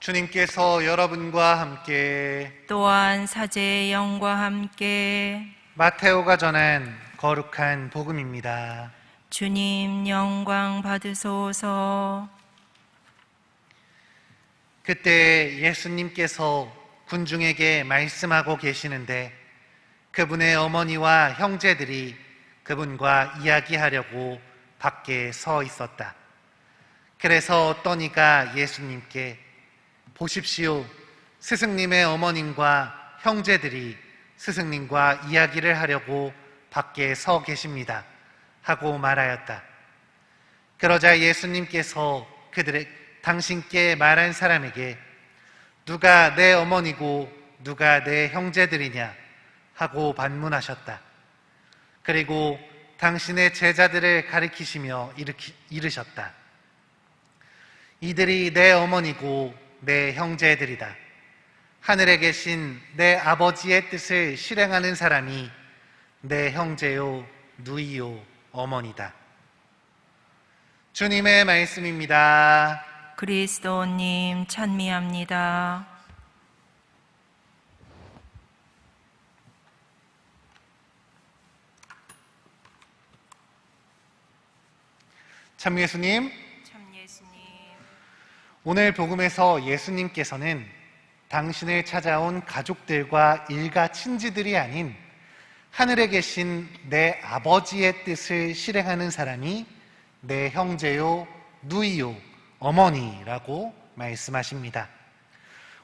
주님께서 여러분과 함께 또한 사제의 영과 함께 마테오가 전한 거룩한 복음입니다. 주님 영광 받으소서. 그때 예수님께서 군중에게 말씀하고 계시는데 그분의 어머니와 형제들이 그분과 이야기하려고 밖에 서 있었다. 그래서 어떤 이가 예수님께 보십시오, 스승님의 어머님과 형제들이 스승님과 이야기를 하려고 밖에 서 계십니다 하고 말하였다. 그러자 예수님께서 당신께 말한 사람에게 누가 내 어머니고 누가 내 형제들이냐 하고 반문하셨다. 그리고 당신의 제자들을 가리키시며 이르셨다. 이들이 내 어머니고 내 형제들이다. 하늘에 계신 내 아버지의 뜻을 실행하는 사람이 내 형제요, 누이요, 어머니다. 주님의 말씀입니다. 그리스도님 찬미합니다. 참 예수님, 참 예수님, 오늘 복음에서 예수님께서는 당신을 찾아온 가족들과 일가 친지들이 아닌 하늘에 계신 내 아버지의 뜻을 실행하는 사람이 내 형제요, 누이요, 어머니라고 말씀하십니다.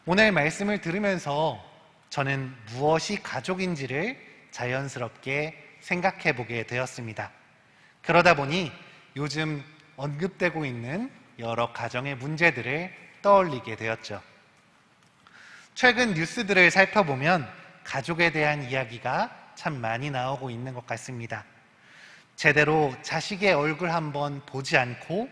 오늘 말씀을 들으면서 저는 무엇이 가족인지를 자연스럽게 생각해 보게 되었습니다. 그러다 보니 요즘 언급되고 있는 여러 가정의 문제들을 떠올리게 되었죠. 최근 뉴스들을 살펴보면 가족에 대한 이야기가 참 많이 나오고 있는 것 같습니다. 제대로 자식의 얼굴 한번 보지 않고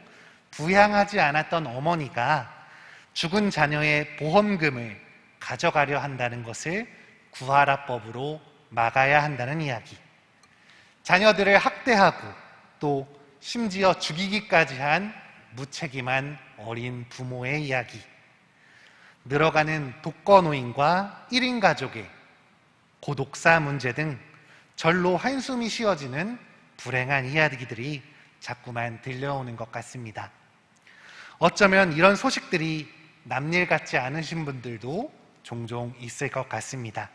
부양하지 않았던 어머니가 죽은 자녀의 보험금을 가져가려 한다는 것을 구하라법으로 막아야 한다는 이야기, 자녀들을 학대하고 또 심지어 죽이기까지 한 무책임한 어린 부모의 이야기, 늘어가는 독거노인과 1인 가족의 고독사 문제 등 절로 한숨이 쉬어지는 불행한 이야기들이 자꾸만 들려오는 것 같습니다. 어쩌면 이런 소식들이 남일 같지 않으신 분들도 종종 있을 것 같습니다.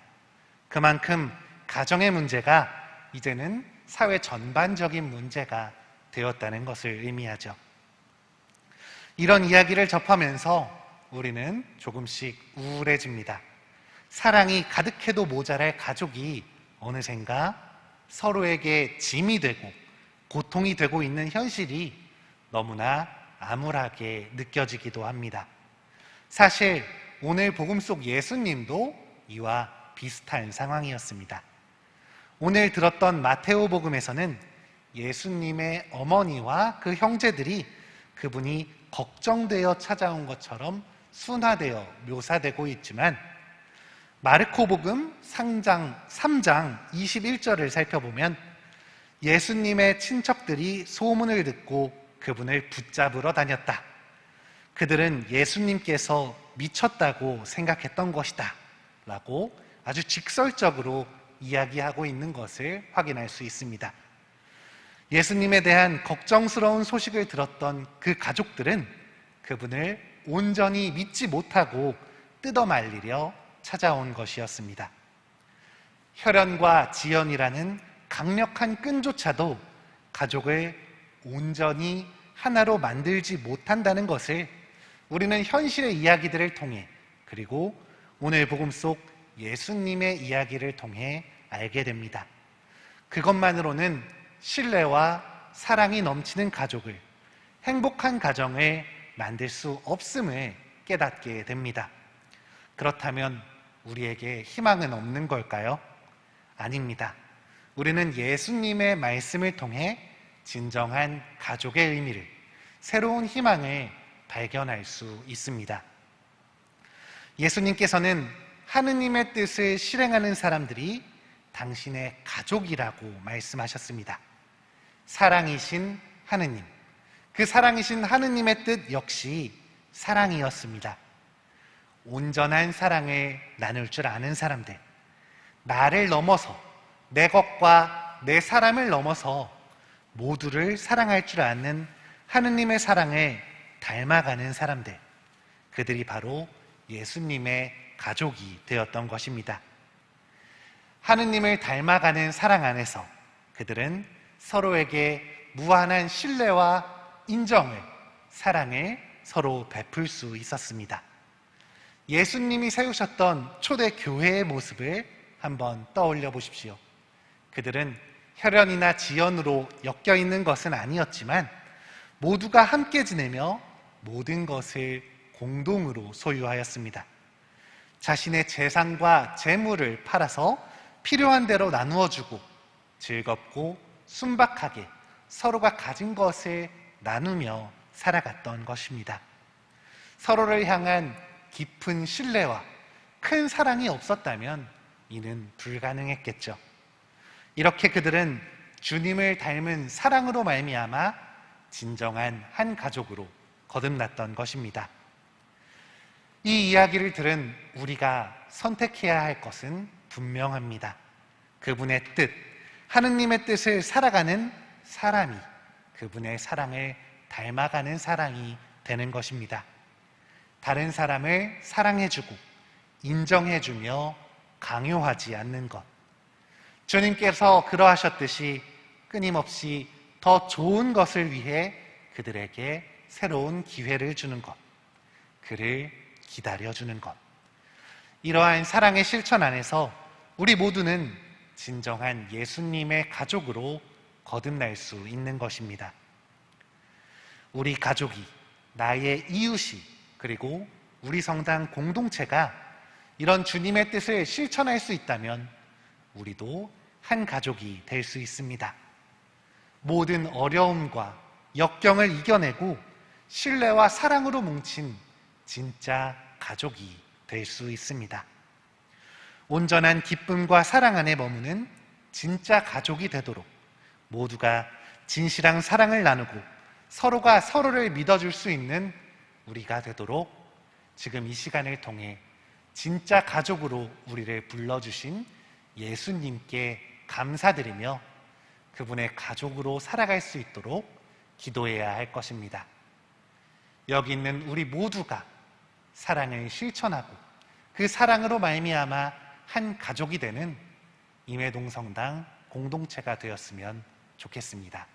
그만큼 가정의 문제가 이제는 사회 전반적인 문제가 되었다는 것을 의미하죠. 이런 이야기를 접하면서 우리는 조금씩 우울해집니다. 사랑이 가득해도 모자랄 가족이 어느샌가 서로에게 짐이 되고 고통이 되고 있는 현실이 너무나 암울하게 느껴지기도 합니다. 사실 오늘 복음 속 예수님도 이와 비슷한 상황이었습니다. 오늘 들었던 마테오 복음에서는 예수님의 어머니와 그 형제들이 그분이 걱정되어 찾아온 것처럼 순화되어 묘사되고 있지만 마르코 복음 3장 21절을 살펴보면 예수님의 친척들이 소문을 듣고 그분을 붙잡으러 다녔다. 그들은 예수님께서 미쳤다고 생각했던 것이다 라고 아주 직설적으로 이야기하고 있는 것을 확인할 수 있습니다. 예수님에 대한 걱정스러운 소식을 들었던 그 가족들은 그분을 온전히 믿지 못하고 뜯어말리려 찾아온 것이었습니다. 혈연과 지연이라는 강력한 끈조차도 가족을 온전히 하나로 만들지 못한다는 것을 우리는 현실의 이야기들을 통해, 그리고 오늘 복음 속 예수님의 이야기를 통해 알게 됩니다. 그것만으로는 신뢰와 사랑이 넘치는 가족을, 행복한 가정을 만들 수 없음을 깨닫게 됩니다. 그렇다면 우리에게 희망은 없는 걸까요? 아닙니다. 우리는 예수님의 말씀을 통해 진정한 가족의 의미를, 새로운 희망을 발견할 수 있습니다. 예수님께서는 하느님의 뜻을 실행하는 사람들이 당신의 가족이라고 말씀하셨습니다. 사랑이신 하느님, 그 사랑이신 하느님의 뜻 역시 사랑이었습니다. 온전한 사랑을 나눌 줄 아는 사람들, 나를 넘어서 내 것과 내 사람을 넘어서 모두를 사랑할 줄 아는 하느님의 사랑을 닮아가는 사람들, 그들이 바로 예수님의 가족이 되었던 것입니다. 하느님을 닮아가는 사랑 안에서 그들은 서로에게 무한한 신뢰와 인정을, 사랑을 서로 베풀 수 있었습니다. 예수님이 세우셨던 초대 교회의 모습을 한번 떠올려 보십시오. 그들은 혈연이나 지연으로 엮여 있는 것은 아니었지만 모두가 함께 지내며 모든 것을 공동으로 소유하였습니다. 자신의 재산과 재물을 팔아서 필요한 대로 나누어 주고 즐겁고 순박하게 서로가 가진 것을 나누며 살아갔던 것입니다. 서로를 향한 깊은 신뢰와 큰 사랑이 없었다면 이는 불가능했겠죠. 이렇게 그들은 주님을 닮은 사랑으로 말미암아 진정한 한 가족으로 거듭났던 것입니다. 이 이야기를 들은 우리가 선택해야 할 것은 분명합니다. 그분의 뜻, 하느님의 뜻을 살아가는 사람이 그분의 사랑을 닮아가는 사랑이 되는 것입니다. 다른 사람을 사랑해주고 인정해주며 강요하지 않는 것. 주님께서 그러하셨듯이 끊임없이 더 좋은 것을 위해 그들에게 새로운 기회를 주는 것, 그를 기다려주는 것. 이러한 사랑의 실천 안에서 우리 모두는 진정한 예수님의 가족으로 거듭날 수 있는 것입니다. 우리 가족이, 나의 이웃이, 그리고 우리 성당 공동체가 이런 주님의 뜻을 실천할 수 있다면 우리도 한 가족이 될 수 있습니다. 모든 어려움과 역경을 이겨내고 신뢰와 사랑으로 뭉친 진짜 가족이 될 수 있습니다. 온전한 기쁨과 사랑 안에 머무는 진짜 가족이 되도록 모두가 진실한 사랑을 나누고 서로가 서로를 믿어줄 수 있는 우리가 되도록 지금 이 시간을 통해 진짜 가족으로 우리를 불러주신 예수님께 감사드리며 그분의 가족으로 살아갈 수 있도록 기도해야 할 것입니다. 여기 있는 우리 모두가 사랑을 실천하고 그 사랑으로 말미암아 한 가족이 되는 임회동 성당 공동체가 되었으면 좋겠습니다.